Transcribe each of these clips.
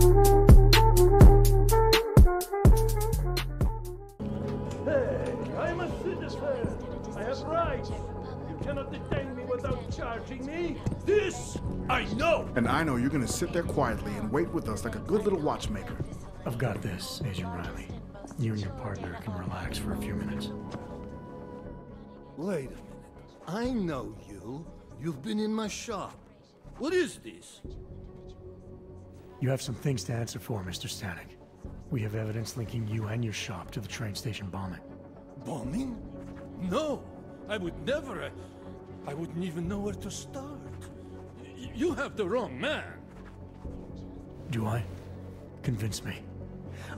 Hey, I'm a citizen. I have rights. You cannot detain me without charging me. This I know. And I know you're gonna sit there quietly and wait with us like a good little watchmaker. I've got this, Agent Riley. You and your partner can relax for a few minutes. Wait a minute. I know you. You've been in my shop. What is this? You have some things to answer for, Mr. Stanek. We have evidence linking you and your shop to the train station bombing. Bombing? No, I would never. I wouldn't even know where to start. You have the wrong man. Do I? Convince me.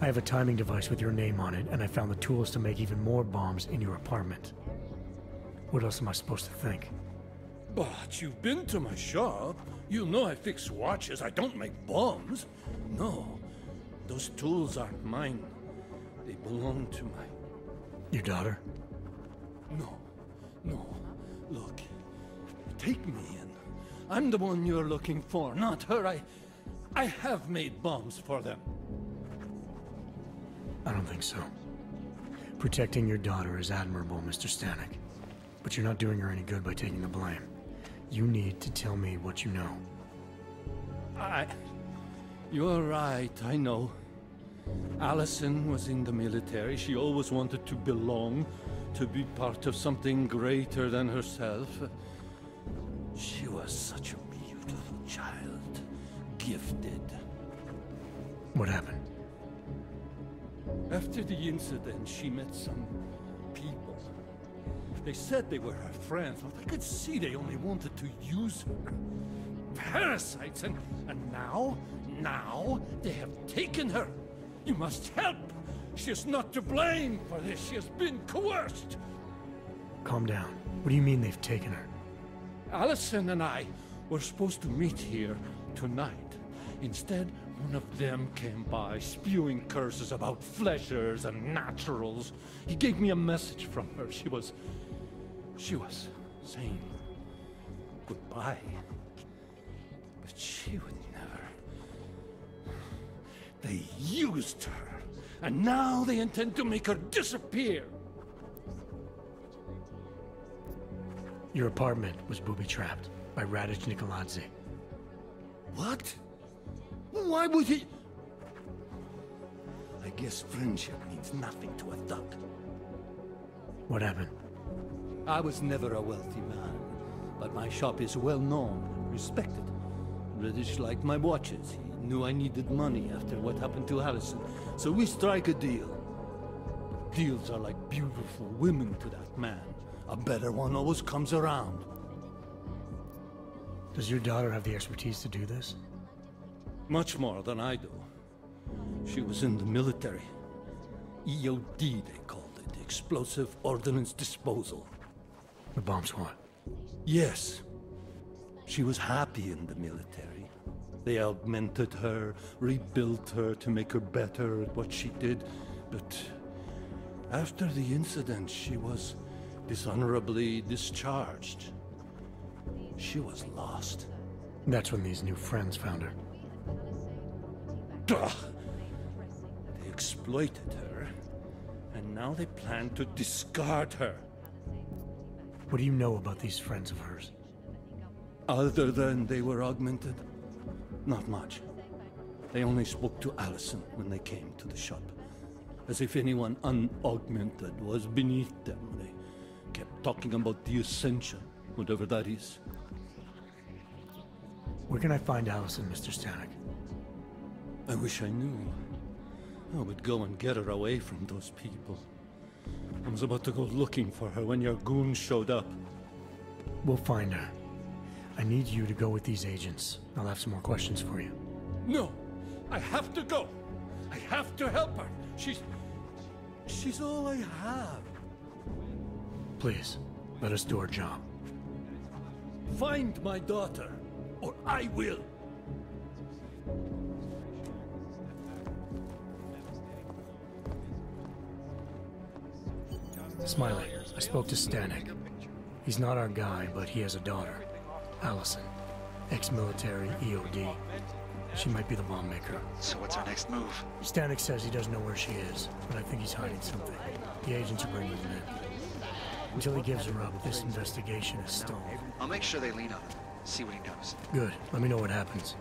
I have a timing device with your name on it, and I found the tools to make even more bombs in your apartment. What else am I supposed to think? But you've been to my shop. You know I fix watches. I don't make bombs. No, those tools aren't mine. They belong to my... Your daughter? No. Look, take me in. I'm the one you're looking for, not her. I have made bombs for them. I don't think so. Protecting your daughter is admirable, Mr. Stanek. But you're not doing her any good by taking the blame. You need to tell me what you know. You're right, I know. Allison was in the military. She always wanted to belong, to be part of something greater than herself. She was such a beautiful child. Gifted. What happened? After the incident, she met some people. They said they were her friends, but I could see they only wanted to use her. Parasites, and now they have taken her. You must help. She is not to blame for this. She has been coerced. Calm down. What do you mean they've taken her? Allison and I were supposed to meet here tonight. Instead, one of them came by, spewing curses about fleshers and naturals. He gave me a message from her. She was saying goodbye. But she would never. They used her, and now they intend to make her disappear. Your apartment was booby-trapped by Radic Nikoladze. What? Why would he? I guess friendship means nothing to a thug. What happened? I was never a wealthy man, but my shop is well known and respected. Radic liked my watches. He knew I needed money after what happened to Allison, so we strike a deal. Deals are like beautiful women to that man. A better one always comes around. Does your daughter have the expertise to do this? Much more than I do. She was in the military. EOD, they called it. Explosive Ordnance Disposal. The bomb squad? Yes. She was happy in the military. They augmented her, rebuilt her to make her better at what she did. But after the incident, she was dishonorably discharged. She was lost. That's when these new friends found her. Ugh. They exploited her, and now they plan to discard her. What do you know about these friends of hers? Other than they were augmented? Not much. They only spoke to Allison when they came to the shop. As if anyone unaugmented was beneath them. They kept talking about the Ascension, whatever that is. Where can I find Allison, Mr. Stanek? I wish I knew. I would go and get her away from those people. I was about to go looking for her when your goons showed up. We'll find her. I need you to go with these agents. I'll have some more questions for you. No! I have to go! I have to help her! She's all I have. Please, let us do our job. Find my daughter, or I will! Smiley, I spoke to Stanek. He's not our guy, but he has a daughter, Allison. Ex-military EOD. She might be the bomb maker. So what's our next move? Stanek says he doesn't know where she is, but I think he's hiding something. The agents are bringing him in. Until he gives her up, this investigation is stalled. I'll make sure they lean on him. See what he knows. Good. Let me know what happens.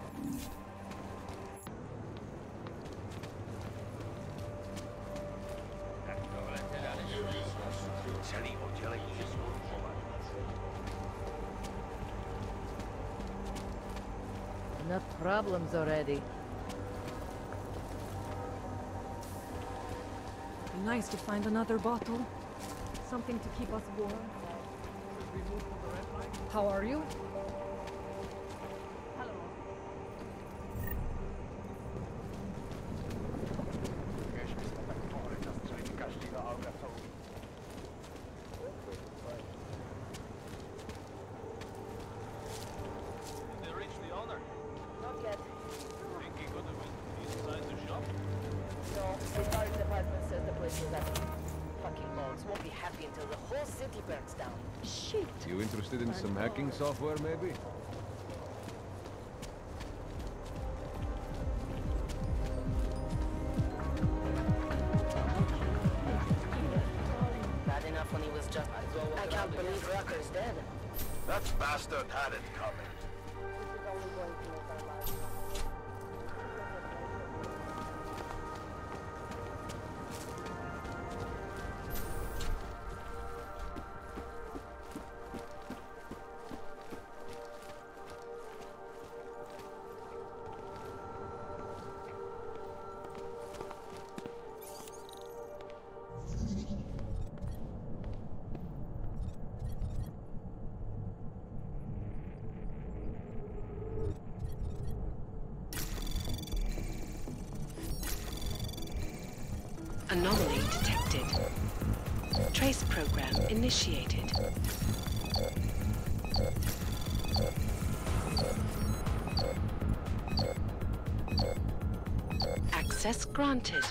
Enough problems already. Be nice to find another bottle. Something to keep us warm. How are you? You interested in some hacking software, maybe? Bad enough when he was just... I can't believe Rucker's dead. That bastard had it coming. This is only going to make our lives tough. Anomaly detected. Trace program initiated. Access granted.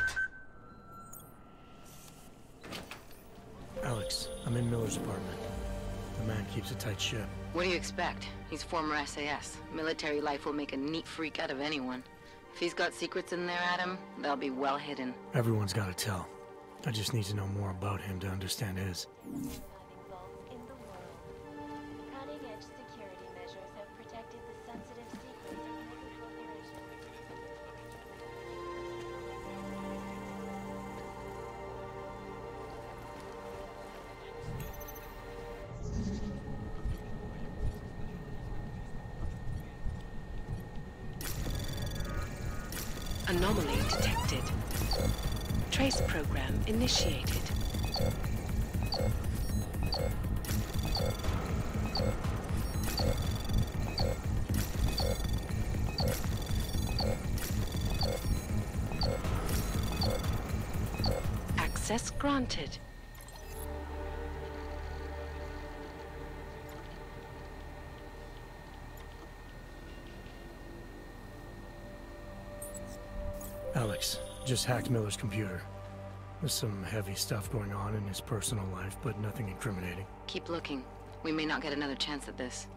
Alex, I'm in Miller's apartment. The man keeps a tight ship. What do you expect? He's former SAS. Military life will make a neat freak out of anyone. If he's got secrets in there, Adam, they'll be well hidden. Everyone's got to tell. I just need to know more about him to understand his. In the world, cutting-edge security measures have protected the sensitive secrets of Miller's corporation. Anomaly detected. Trace program initiated. Access granted. Alex, just hacked Miller's computer. There's some heavy stuff going on in his personal life, but nothing incriminating. Keep looking. We may not get another chance at this.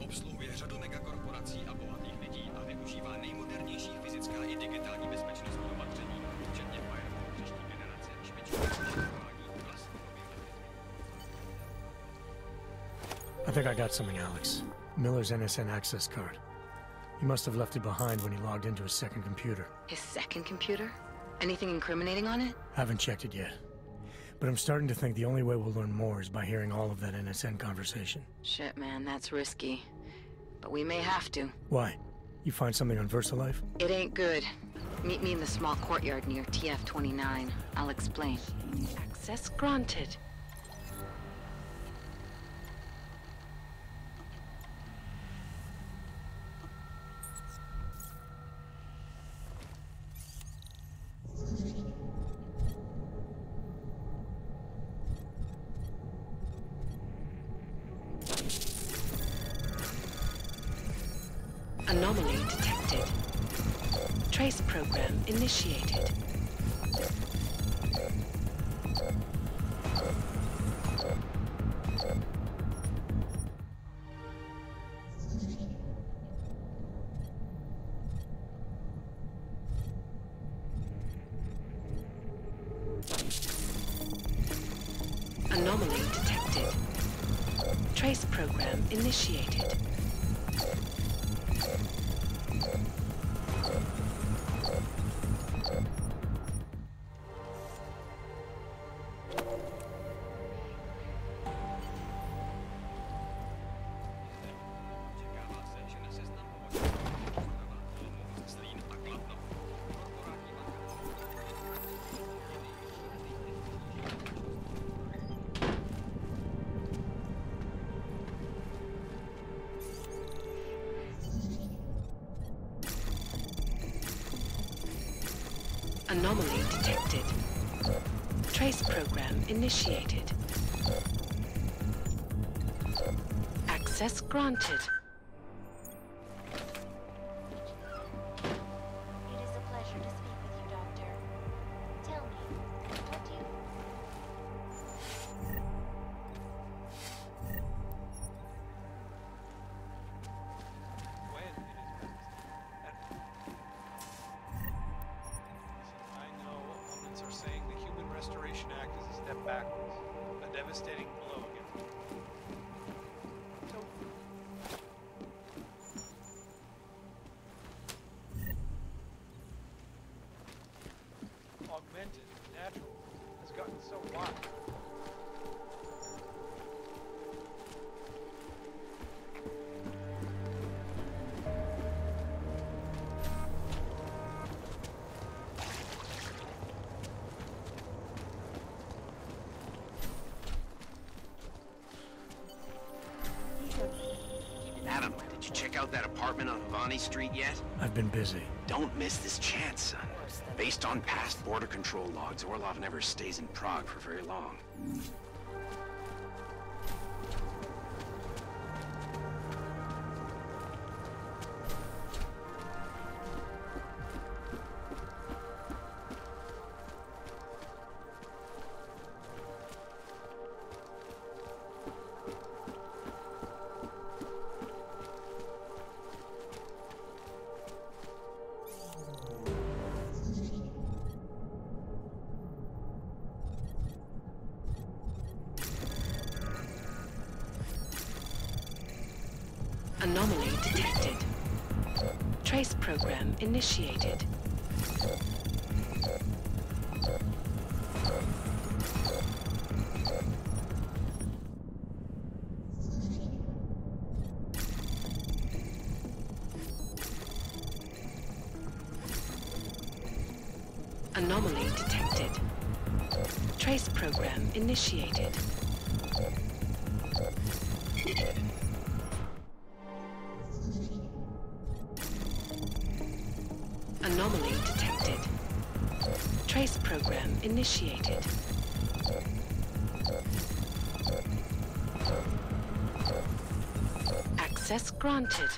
Obsluhuje řadu megakorporací a bohatých lidí a využívá nejmodernější fyzická i digitální bezpečnostní opatření, včetně firewallu příští generace, špičkového vyšetřování vlastního I think I got something, Alex. Miller's NSN access card. He must have left it behind when he logged into his second computer. His second computer? Anything incriminating on it? Haven't checked it yet. But I'm starting to think the only way we'll learn more is by hearing all of that NSN conversation. Shit, man, that's risky. But we may have to. Why? You find something on VersaLife? It ain't good. Meet me in the small courtyard near TF-29. I'll explain. Access granted. Anomaly detected. Trace program initiated. Anomaly detected. Trace program initiated. Anomaly detected. Trace program initiated. Access granted. It is a pleasure to speak with you, Doctor. Tell me, what do you... I know opponents are saying the Human Restoration Act is a step backwards, a devastating blow against augmented, natural, has gotten so wide. Adam, did you check out that apartment on Havani Street yet? I've been busy. Don't miss this chance, son. Based on past border control logs, Orlov never stays in Prague for very long. Anomaly detected. Trace program initiated. Anomaly detected. Trace program initiated. Anomaly detected. Trace program initiated. Access granted.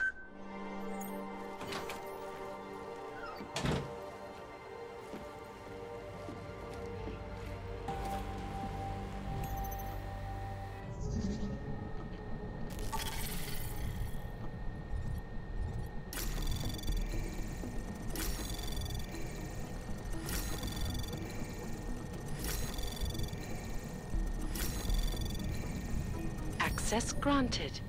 Access granted.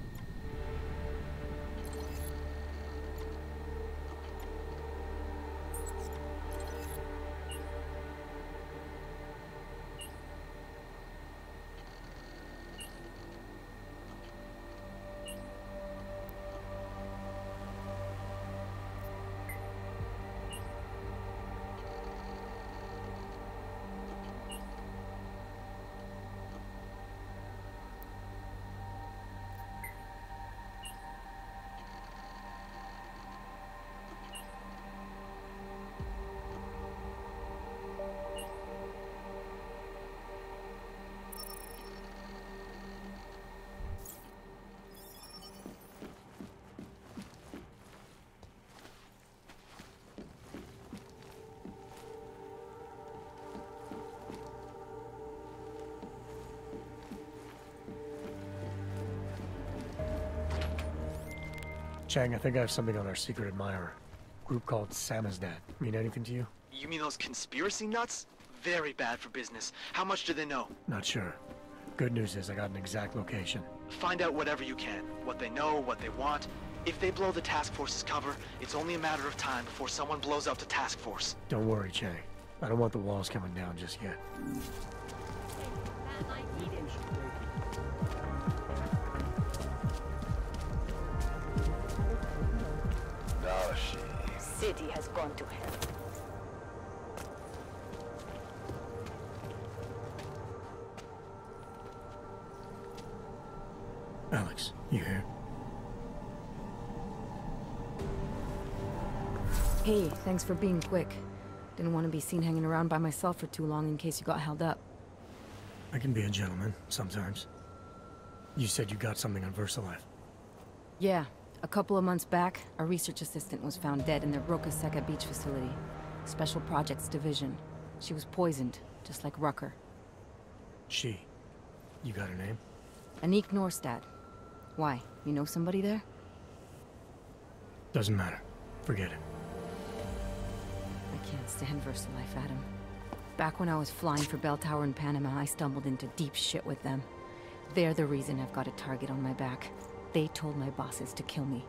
Chang, I think I have something on our secret admirer. Group called Samizdat. Mean anything to you? You mean those conspiracy nuts? Very bad for business. How much do they know? Not sure. Good news is I got an exact location. Find out whatever you can. What they know, what they want. If they blow the task force's cover, it's only a matter of time before someone blows up the task force. Don't worry, Chang. I don't want the walls coming down just yet. Oh, shit. City has gone to hell. Alex, you here? Hey, thanks for being quick. Didn't want to be seen hanging around by myself for too long in case you got held up. I can be a gentleman, sometimes. You said you got something on VersaLife. Yeah, a couple of months back, a research assistant was found dead in their Roca Seca beach facility. Special Projects Division. She was poisoned, just like Rucker. She. You got her name? Anik Norstad. Why? You know somebody there? Doesn't matter. Forget it. I can't stand VersaLife, Adam. Back when I was flying for Bell Tower in Panama, I stumbled into deep shit with them. They're the reason I've got a target on my back. They told my bosses to kill me.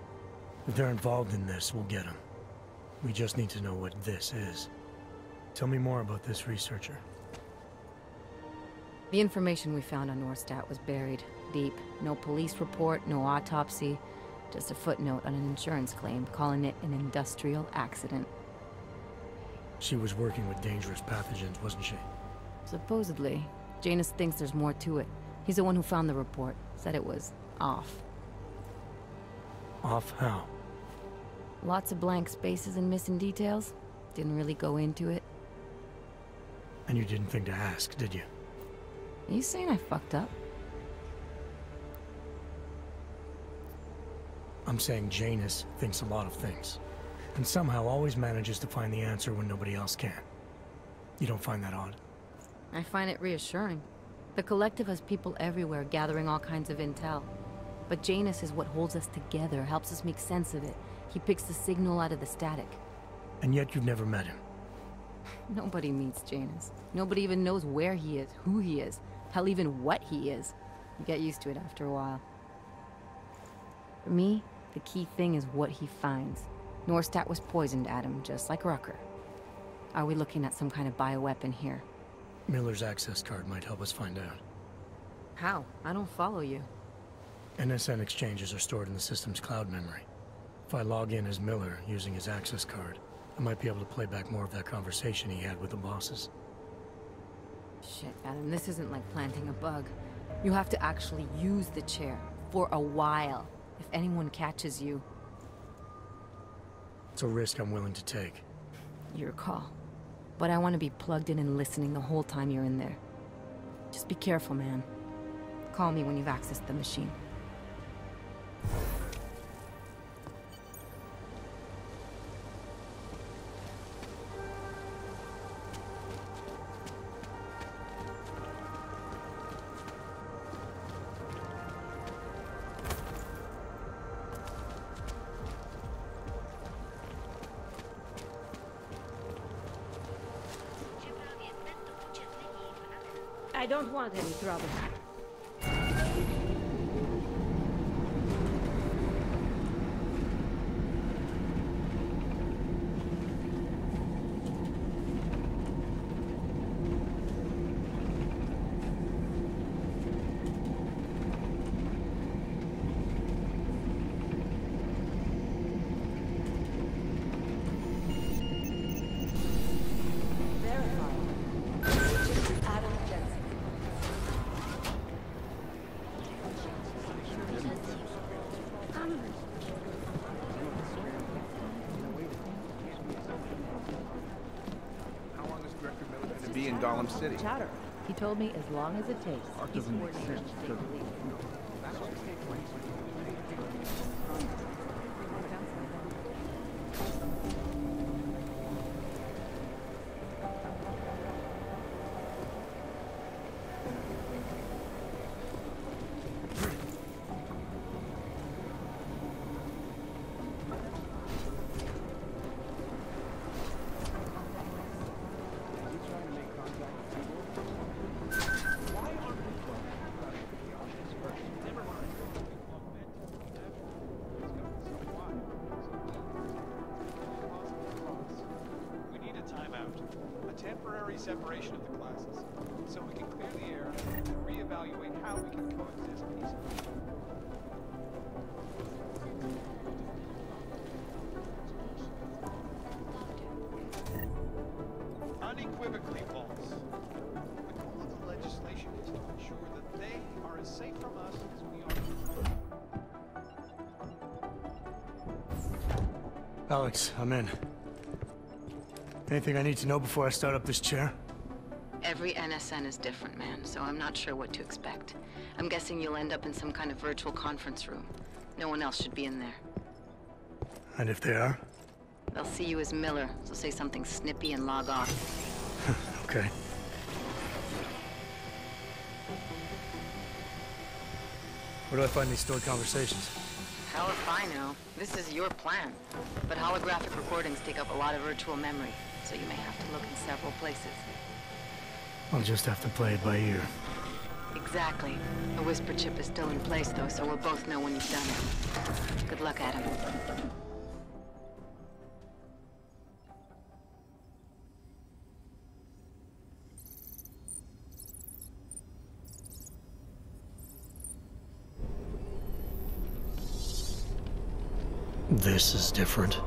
If they're involved in this, we'll get them. We just need to know what this is. Tell me more about this researcher. The information we found on Norstad was buried deep. No police report, no autopsy. Just a footnote on an insurance claim calling it an industrial accident. She was working with dangerous pathogens, wasn't she? Supposedly. Janus thinks there's more to it. He's the one who found the report. Said it was off. Off how? Lots of blank spaces and missing details. Didn't really go into it. And you didn't think to ask, did you? Are you saying I fucked up? I'm saying Janus thinks a lot of things. And somehow always manages to find the answer when nobody else can. You don't find that odd? I find it reassuring. The Collective has people everywhere gathering all kinds of intel. But Janus is what holds us together, helps us make sense of it. He picks the signal out of the static. And yet you've never met him. Nobody meets Janus. Nobody even knows where he is, who he is, hell, even what he is. You get used to it after a while. For me, the key thing is what he finds. Norstad was poisoned, Adam, just like Rucker. Are we looking at some kind of bioweapon here? Miller's access card might help us find out. How? I don't follow you. NSN exchanges are stored in the system's cloud memory. If I log in as Miller using his access card, I might be able to play back more of that conversation he had with the bosses. Shit, Adam, this isn't like planting a bug. You have to actually use the chair. For a while. If anyone catches you. It's a risk I'm willing to take. Your call. But I want to be plugged in and listening the whole time you're in there. Just be careful, man. Call me when you've accessed the machine. I don't want any trouble. Be in Gollum City. Chatter. He told me as long as it takes. Art doesn't make sense. temporary separation of the classes, so we can clear the air and reevaluate how we can coexist peacefully. Unequivocally false. The goal of the legislation is to ensure that they are as safe from us as we are. Alex, I'm in. Anything I need to know before I start up this chair? Every NSN is different, man, so I'm not sure what to expect. I'm guessing you'll end up in some kind of virtual conference room. No one else should be in there. And if they are? They'll see you as Miller, so say something snippy and log off. Okay. Where do I find these stored conversations? Hell if I know. This is your plan. But holographic recordings take up a lot of virtual memory, so you may have to look in several places. I'll just have to play it by ear. Exactly. The whisper chip is still in place, though, so we'll both know when you've done it. Good luck, Adam. This is different.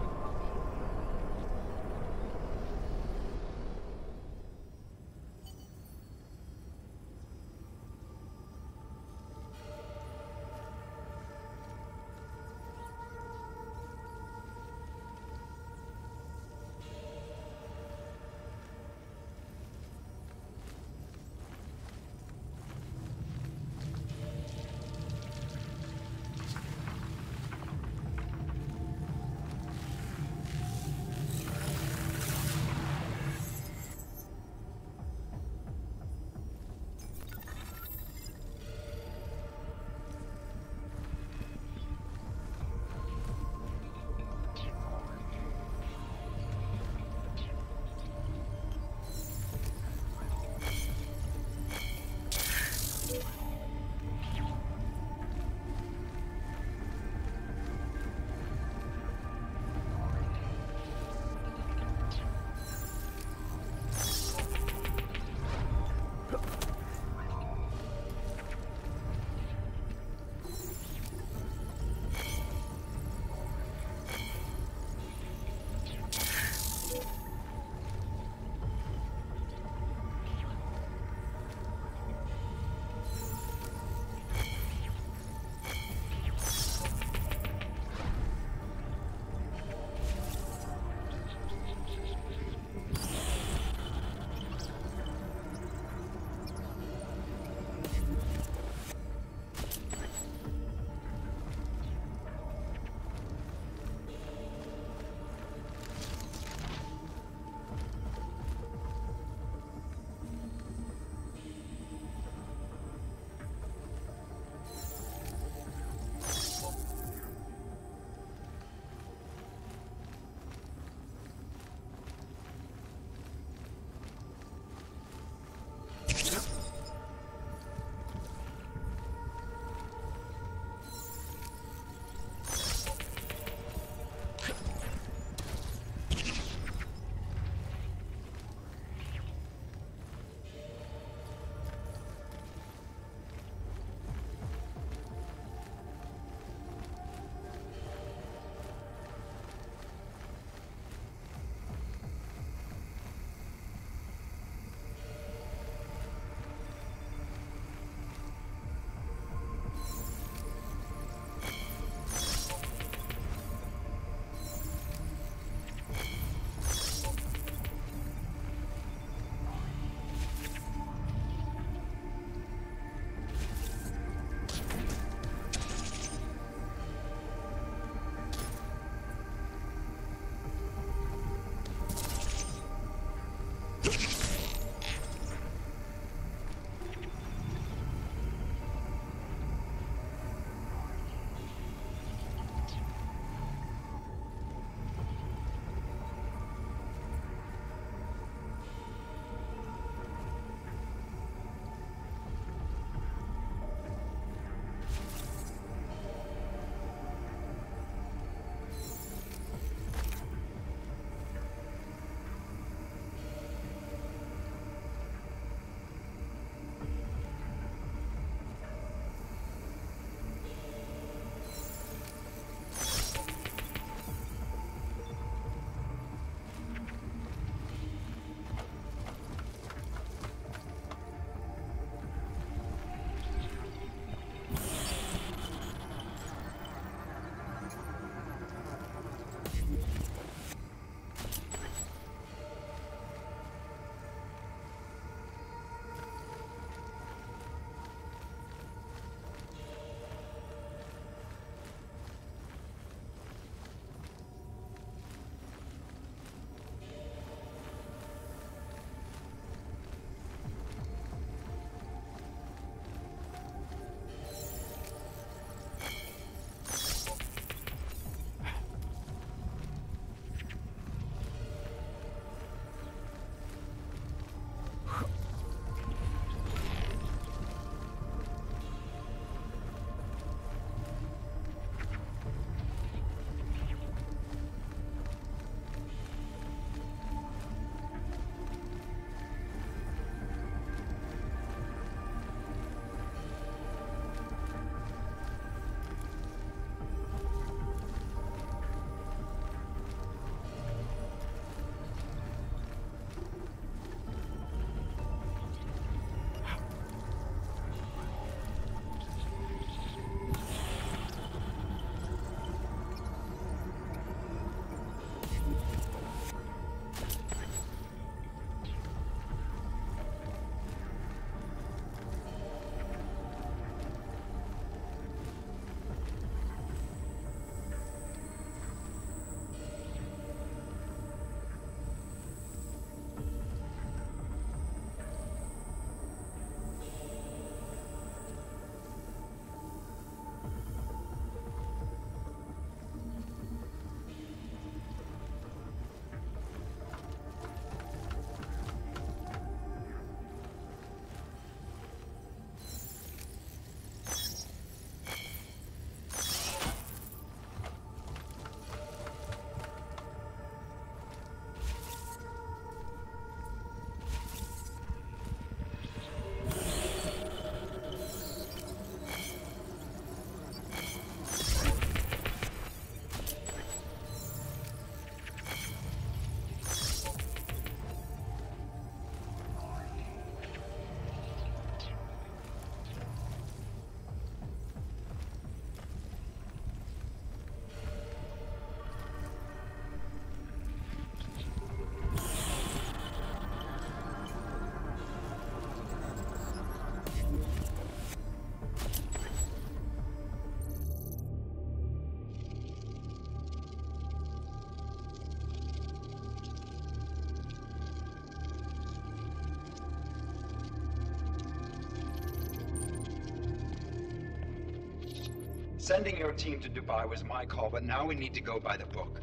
Sending your team to Dubai was my call, but now we need to go by the book.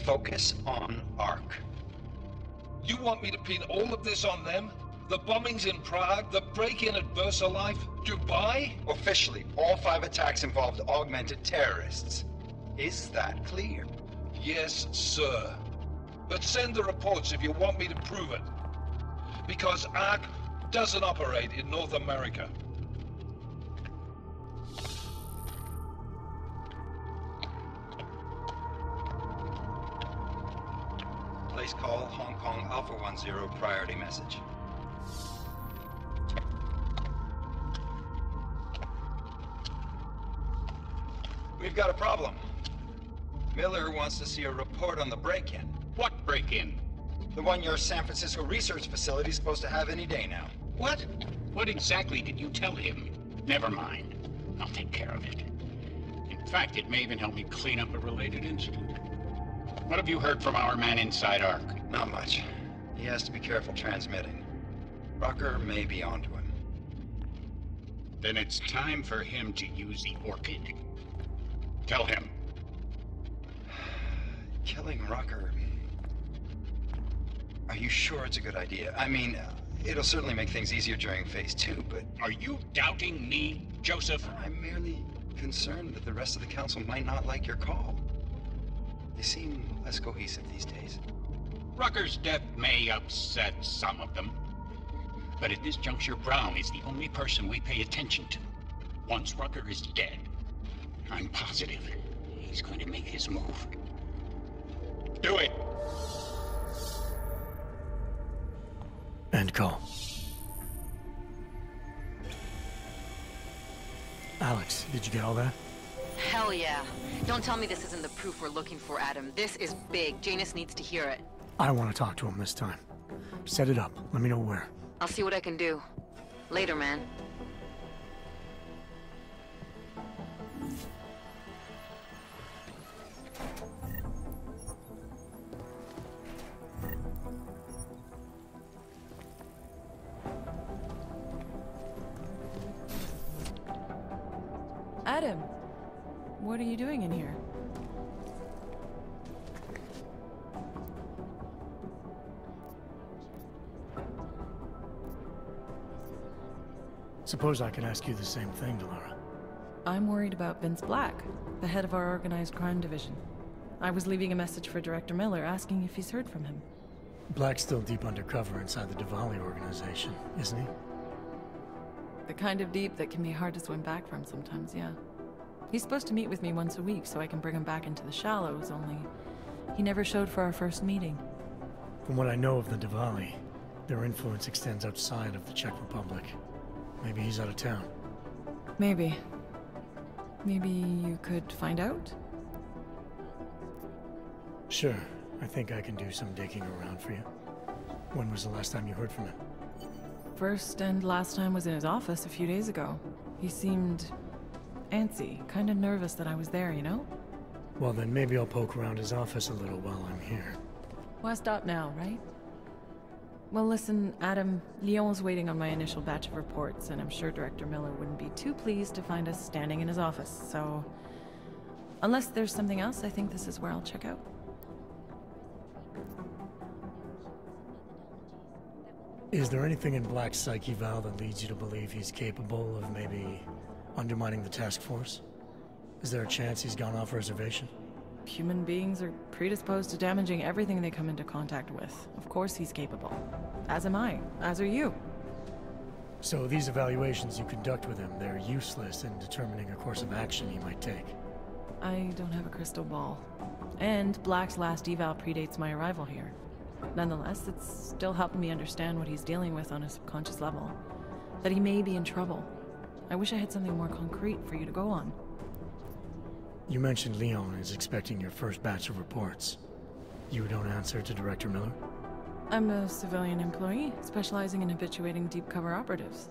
Focus on ARC. You want me to pin all of this on them? The bombings in Prague, the break-in at VersaLife, Dubai? Officially, all 5 attacks involved augmented terrorists. Is that clear? Yes, sir. But send the reports if you want me to prove it. Because ARC doesn't operate in North America. Place call, Hong Kong Alpha 10, priority message. We've got a problem. Miller wants to see a report on the break-in. What break-in? The one your San Francisco research facility is supposed to have any day now. What? What exactly did you tell him? Never mind. I'll take care of it. In fact, it may even help me clean up a related incident. What have you heard from our man inside ARC? Not much. He has to be careful transmitting. Rucker may be onto him. Then it's time for him to use the Orchid. Tell him. Killing Rucker... Are you sure it's a good idea? I mean, it'll certainly make things easier during Phase 2, but... Are you doubting me, Joseph? I'm merely concerned that the rest of the Council might not like your call. They seem less cohesive these days. Rucker's death may upset some of them. But at this juncture, Brown is the only person we pay attention to. Once Rucker is dead, I'm positive he's going to make his move. Do it! End call. Alex, did you get all that? Hell yeah. Don't tell me this isn't the proof we're looking for, Adam. This is big. Janus needs to hear it. I want to talk to him this time. Set it up. Let me know where. I'll see what I can do. Later, man. Adam, what are you doing in here? Suppose I could ask you the same thing, Delara. I'm worried about Vince Black, the head of our organized crime division. I was leaving a message for Director Miller asking if he's heard from him. Black's still deep undercover inside the Diwali organization, isn't he? The kind of deep that can be hard to swim back from sometimes, yeah. He's supposed to meet with me once a week so I can bring him back into the shallows, only he never showed for our first meeting. From what I know of the Diwali, their influence extends outside of the Czech Republic. Maybe he's out of town. Maybe. Maybe you could find out? Sure. I think I can do some digging around for you. When was the last time you heard from him? First and last time was in his office a few days ago. He seemed antsy, kind of nervous that I was there, you know? Well, then maybe I'll poke around his office a little while I'm here. Why stop now, right? Well, listen, Adam, Lyon's waiting on my initial batch of reports, and I'm sure Director Miller wouldn't be too pleased to find us standing in his office, so... Unless there's something else, I think this is where I'll check out. Is there anything in Black's psyche, Val, that leads you to believe he's capable of maybe undermining the task force? Is there a chance he's gone off reservation? Human beings are predisposed to damaging everything they come into contact with. Of course he's capable. As am I. As are you. So these evaluations you conduct with him, they're useless in determining a course of action he might take? I don't have a crystal ball. And Black's last eval predates my arrival here. Nonetheless, it's still helping me understand what he's dealing with on a subconscious level. That he may be in trouble. I wish I had something more concrete for you to go on. You mentioned Leon is expecting your first batch of reports. You don't answer to Director Miller? I'm a civilian employee, specializing in habituating deep cover operatives.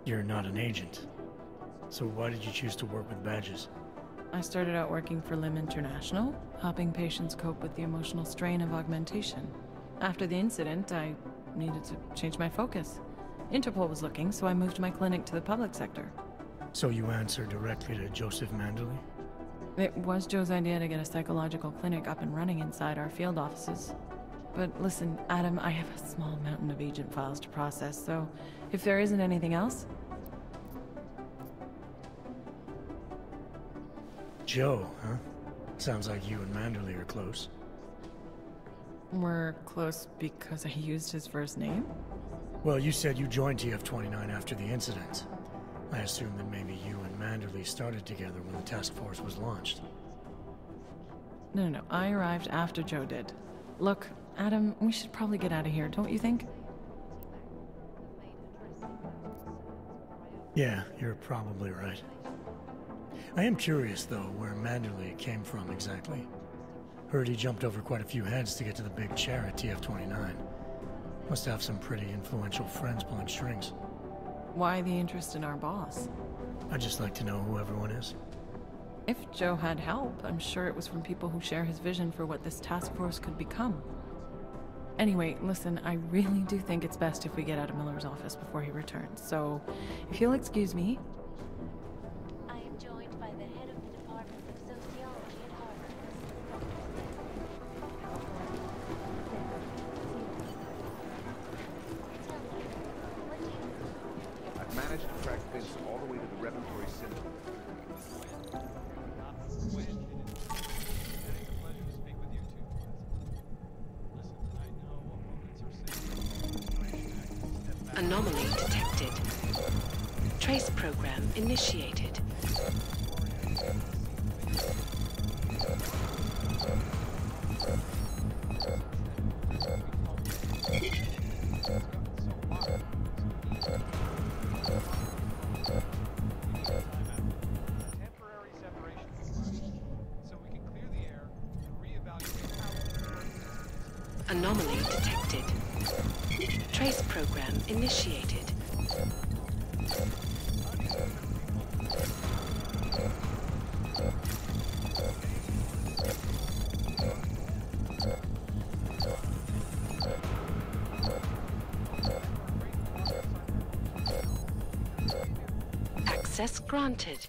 You're not an agent. So why did you choose to work with badges? I started out working for LIM International, helping patients cope with the emotional strain of augmentation. After the incident, I needed to change my focus. Interpol was looking, so I moved my clinic to the public sector. So you answer directly to Joseph Manderley? It was Joe's idea to get a psychological clinic up and running inside our field offices. But listen, Adam, I have a small mountain of agent files to process, so if there isn't anything else... Joe, huh? Sounds like you and Manderley are close. We're close because I used his first name? Well, you said you joined TF-29 after the incident. I assumed that maybe you and Manderley started together when the task force was launched. No. I arrived after Joe did. Look, Adam, we should probably get out of here, don't you think? Yeah, you're probably right. I am curious, though, where Manderley came from exactly. Heard he jumped over quite a few heads to get to the big chair at TF-29. Must have some pretty influential friends pulling strings. Why the interest in our boss? I'd just like to know who everyone is. If Joe had help, I'm sure it was from people who share his vision for what this task force could become. Anyway, listen, I really do think it's best if we get out of Miller's office before he returns, so if you'll excuse me... I am joined by the head of the Department of Sociology at Harvard. I've managed to track Vince all the way to the revelatory center. Anomaly detected. Trace program initiated. Temporary separation so we can clear the air and reevaluate how... Anomaly detected. Trace program initiated. Access granted.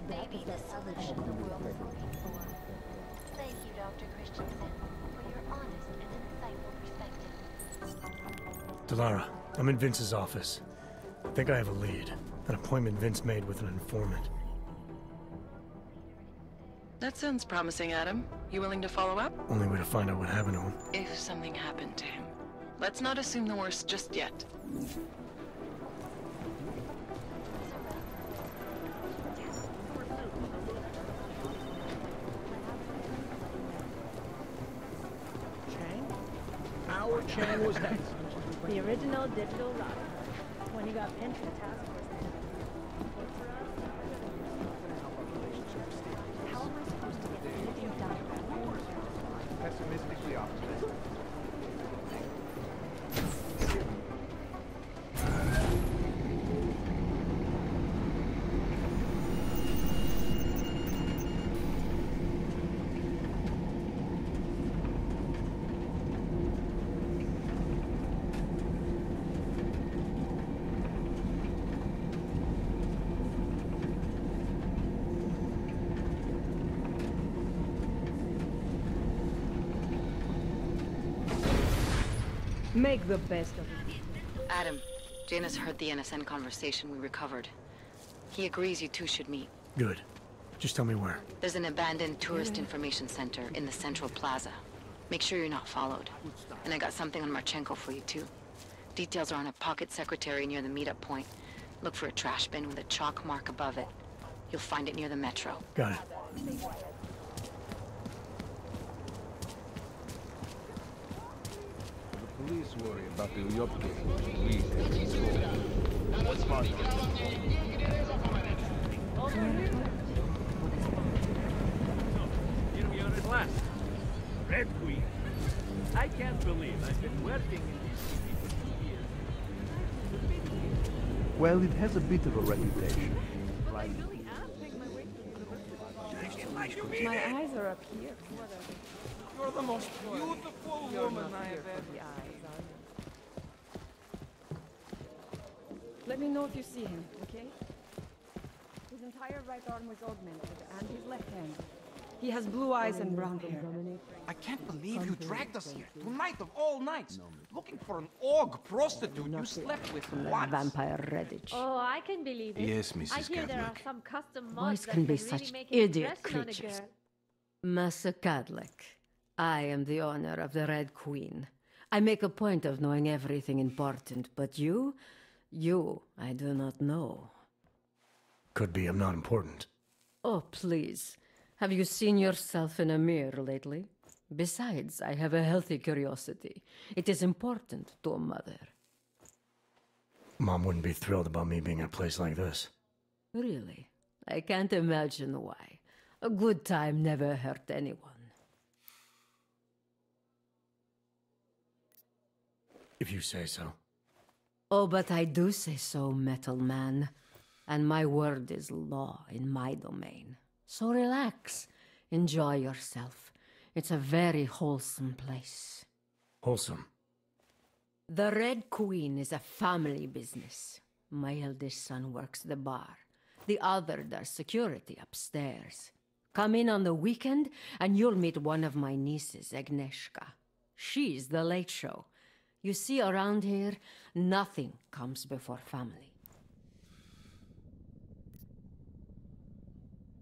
Maybe the solution the world is looking for. Thank you, Dr. Christensen, for your honest and insightful perspective. Delara, I'm in Vince's office. I think I have a lead. An appointment Vince made with an informant. That sounds promising, Adam. You willing to follow up? Only way to find out what happened to him. If something happened to him. Let's not assume the worst just yet. Howard Chang was that? The original digital rocket. When he got pinned for the task force. How am I supposed to get anything done? Pessimistically optimistic. Make the best of it. Adam, Janus heard the NSN conversation we recovered. He agrees you two should meet. Good. Just tell me where. There's an abandoned tourist information center in the central plaza. Make sure you're not followed. And I got something on Marchenko for you too. Details are on a pocket secretary near the meetup point. Look for a trash bin with a chalk mark above it. You'll find it near the metro. Got it. Police worry about the Uyopke. What's Mark? Here we are at last. Red Queen. I can't believe I've been working in this city for 2 years. Well, it has a bit of a reputation. Like... My eyes are up here. What are they? You're the most beautiful woman I have ever Let me know if you see him, okay? His entire right arm was augmented, and his left hand. He has blue eyes and brown hair. I can't believe you dragged us here, tonight of all nights, looking for an org prostitute you slept with once. Vampire Redditch. Oh, I can believe it. Yes, Mrs. I hear there are Cadlick. some custom Boys mods that can be really such make an idiot impression on a creatures. girl. Master Cadlick, I am the owner of the Red Queen. I make a point of knowing everything important, but you, I do not know. Could be I'm not important. Oh, please. Have you seen yourself in a mirror lately? Besides, I have a healthy curiosity. It is important to a mother. Mom wouldn't be thrilled about me being in a place like this. Really? I can't imagine why. A good time never hurt anyone. If you say so. Oh, but I do say so, Metal Man. And my word is law in my domain. So relax. Enjoy yourself. It's a very wholesome place. Wholesome? The Red Queen is a family business. My eldest son works the bar. The other does security upstairs. Come in on the weekend, and you'll meet one of my nieces, Agnieszka. She's the late show. You see, around here, nothing comes before family.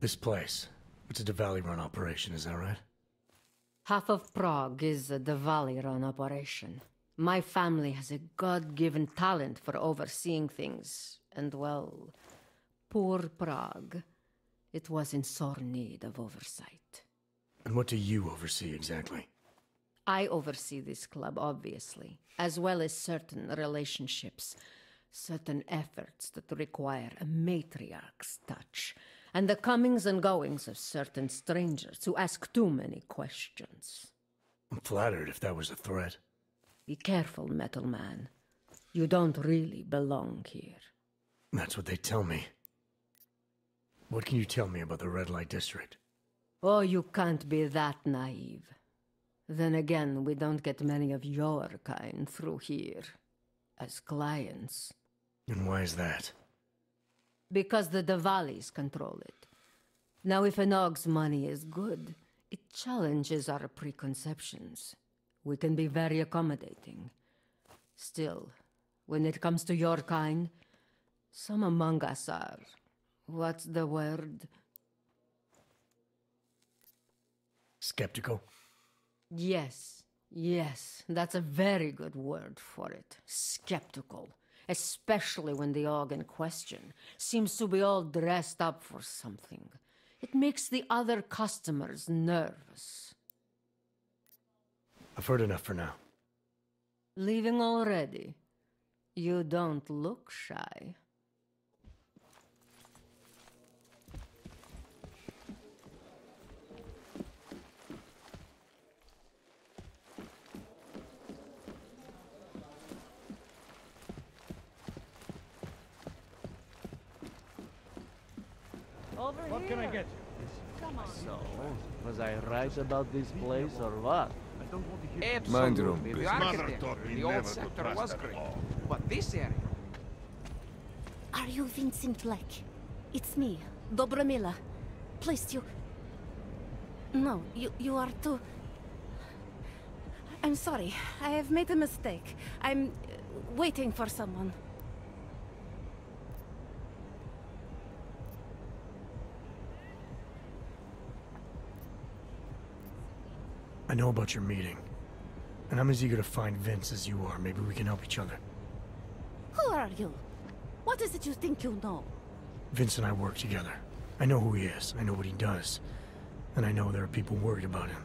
This place, it's a Diwali-run operation, is that right? Half of Prague is a Diwali-run operation. My family has a God-given talent for overseeing things, and well, poor Prague. It was in sore need of oversight. And what do you oversee exactly? I oversee this club, obviously, as well as certain relationships, certain efforts that require a matriarch's touch, and the comings and goings of certain strangers who ask too many questions. I'm flattered if that was a threat. Be careful, Metal Man. You don't really belong here. That's what they tell me. What can you tell me about the Red Light District? Oh, you can't be that naive. Then again, we don't get many of your kind through here, as clients. And why is that? Because the Diwalis control it. Now, if an Og's money is good, it challenges our preconceptions. We can be very accommodating. Still, when it comes to your kind, some among us are... what's the word? Skeptical? Yes, that's a very good word for it. Skeptical. Especially when the Og in question seems to be all dressed up for something. It makes the other customers nervous. I've heard enough for now. Leaving already? You don't look shy. What can I get you? Come on. So, was I right about this place or what? I don't want to hear. Mind your own Absolutely. The business. architecture in the old sector was great. But this area... Are you Vincent Black? It's me, Dobromila. Please, you... No, you are too... I'm sorry. I have made a mistake. I'm waiting for someone. I know about your meeting, and I'm as eager to find Vince as you are. Maybe we can help each other. Who are you? What is it you think you know? Vince and I work together. I know who he is, I know what he does, and I know there are people worried about him.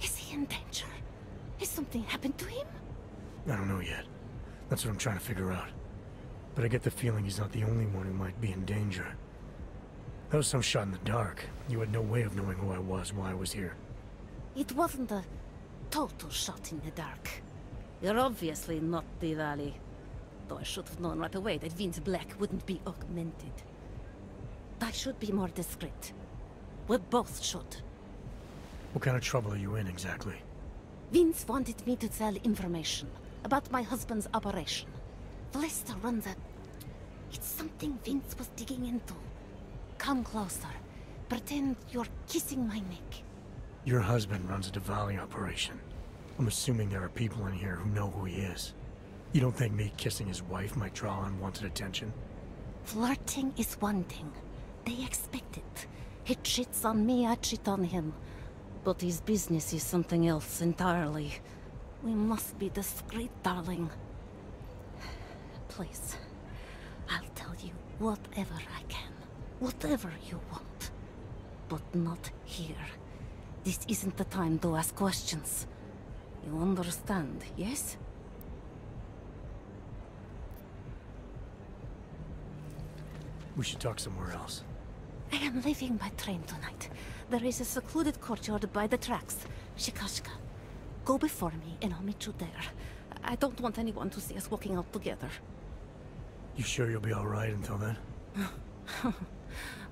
Is he in danger? Has something happened to him? I don't know yet. That's what I'm trying to figure out. But I get the feeling he's not the only one who might be in danger. That was some shot in the dark. You had no way of knowing who I was while I was here. It wasn't a total shot in the dark. You're obviously not Diwali. Though I should have known right away that Vince Black wouldn't be augmented. I should be more discreet. We both should. What kind of trouble are you in, exactly? Vince wanted me to tell information about my husband's operation. Vlista runs a... It's something Vince was digging into. Come closer. Pretend you're kissing my neck. Your husband runs a Diwali operation. I'm assuming there are people in here who know who he is. You don't think me kissing his wife might draw unwanted attention? Flirting is one thing. They expect it. He cheats on me, I cheat on him. But his business is something else entirely. We must be discreet, darling. Please, I'll tell you whatever I can. Whatever you want. But not here. This isn't the time to ask questions. You understand, yes? We should talk somewhere else. I am leaving by train tonight. There is a secluded courtyard by the tracks. Shikashka. Go before me and I'll meet you there. I don't want anyone to see us walking out together. You sure you'll be alright until then?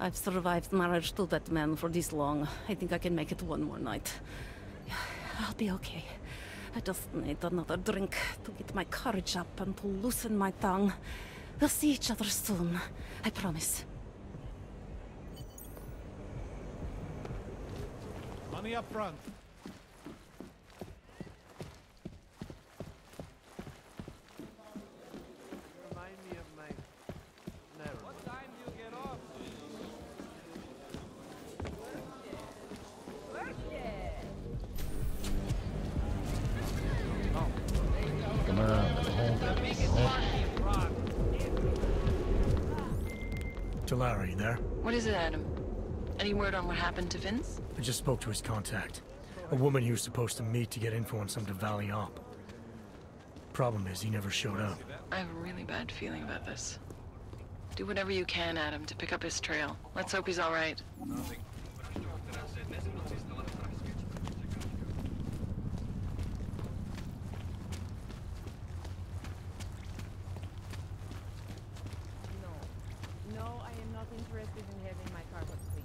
I've survived marriage to that man for this long. I think I can make it one more night. I'll be okay. I just need another drink to get my courage up and to loosen my tongue. We'll see each other soon. I promise. Money up front. Remind me of my... Never. What time do you get off? Come on. Talara, you there? What is it, Adam? Any word on what happened to Vince? I just spoke to his contact. A woman he was supposed to meet to get info on some Diwali op. Problem is, he never showed up. I have a really bad feeling about this. Do whatever you can, Adam, to pick up his trail. Let's hope he's all right. No, I am not interested in having my carpet cleaned.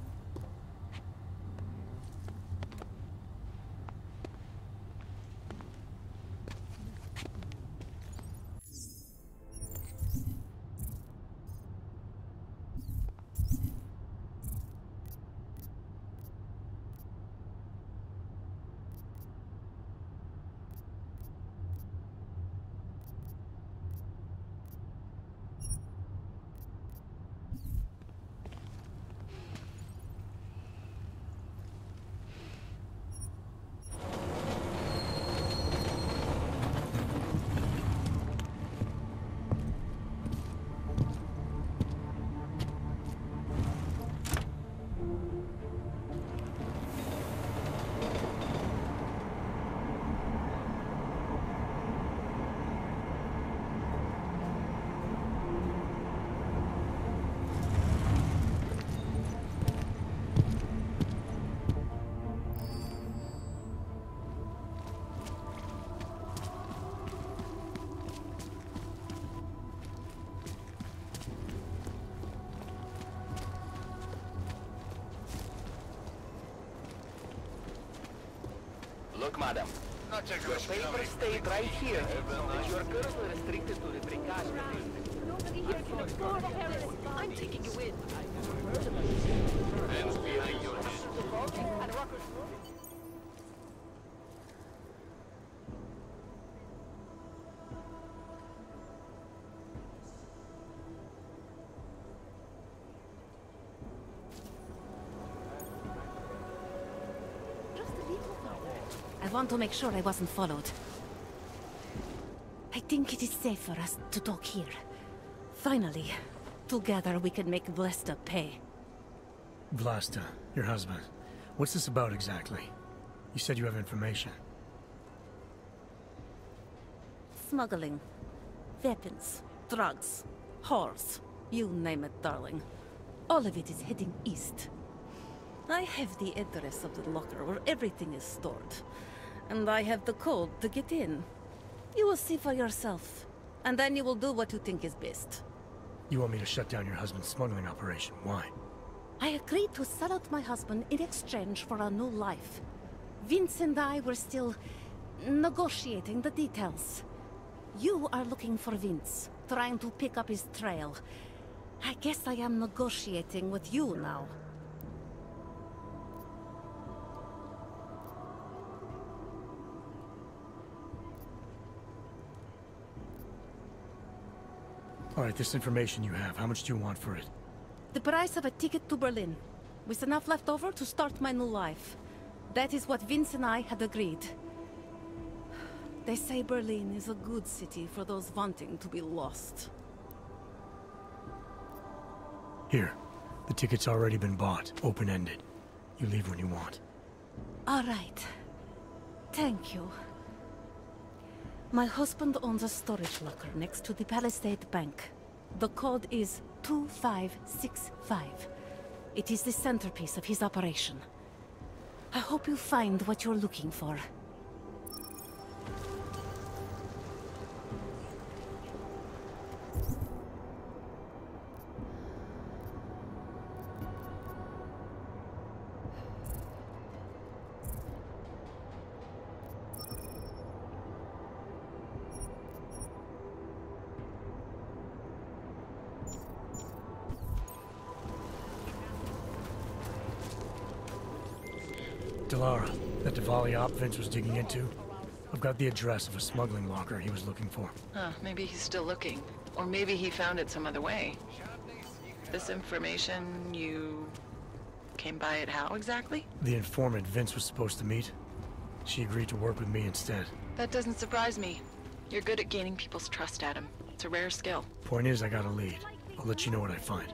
Look, madam. Your papers stayed right here. And your girls were restricted to the precaution. Nobody here can afford a terrorist. I'm taking you in. Hands behind your head. I want to make sure I wasn't followed. I think it is safe for us to talk here. Finally, together we can make Vlasta pay. Vlasta, your husband. What's this about exactly? You said you have information. Smuggling. Weapons. Drugs. Whores. You name it, darling. All of it is heading east. I have the address of the locker where everything is stored. And I have the code to get in. You will see for yourself. And then you will do what you think is best. You want me to shut down your husband's smuggling operation. Why? I agreed to sell out my husband in exchange for a new life. Vince and I were still negotiating the details. You are looking for Vince, trying to pick up his trail. I guess I am negotiating with you now. All right, this information you have, how much do you want for it? The price of a ticket to Berlin, with enough left over to start my new life. That is what Vince and I had agreed. They say Berlin is a good city for those wanting to be lost. Here, the ticket's already been bought, open-ended. You leave when you want. All right. Thank you. My husband owns a storage locker next to the Palisade Bank. The code is 2565. It is the centerpiece of his operation. I hope you find what you're looking for. Delara, that Diwali op Vince was digging into? I've got the address of a smuggling locker he was looking for. Huh, maybe he's still looking. Or maybe he found it some other way. This information, you came by it how exactly? The informant Vince was supposed to meet. She agreed to work with me instead. That doesn't surprise me. You're good at gaining people's trust, Adam. It's a rare skill. Point is, I got a lead. I'll let you know what I find.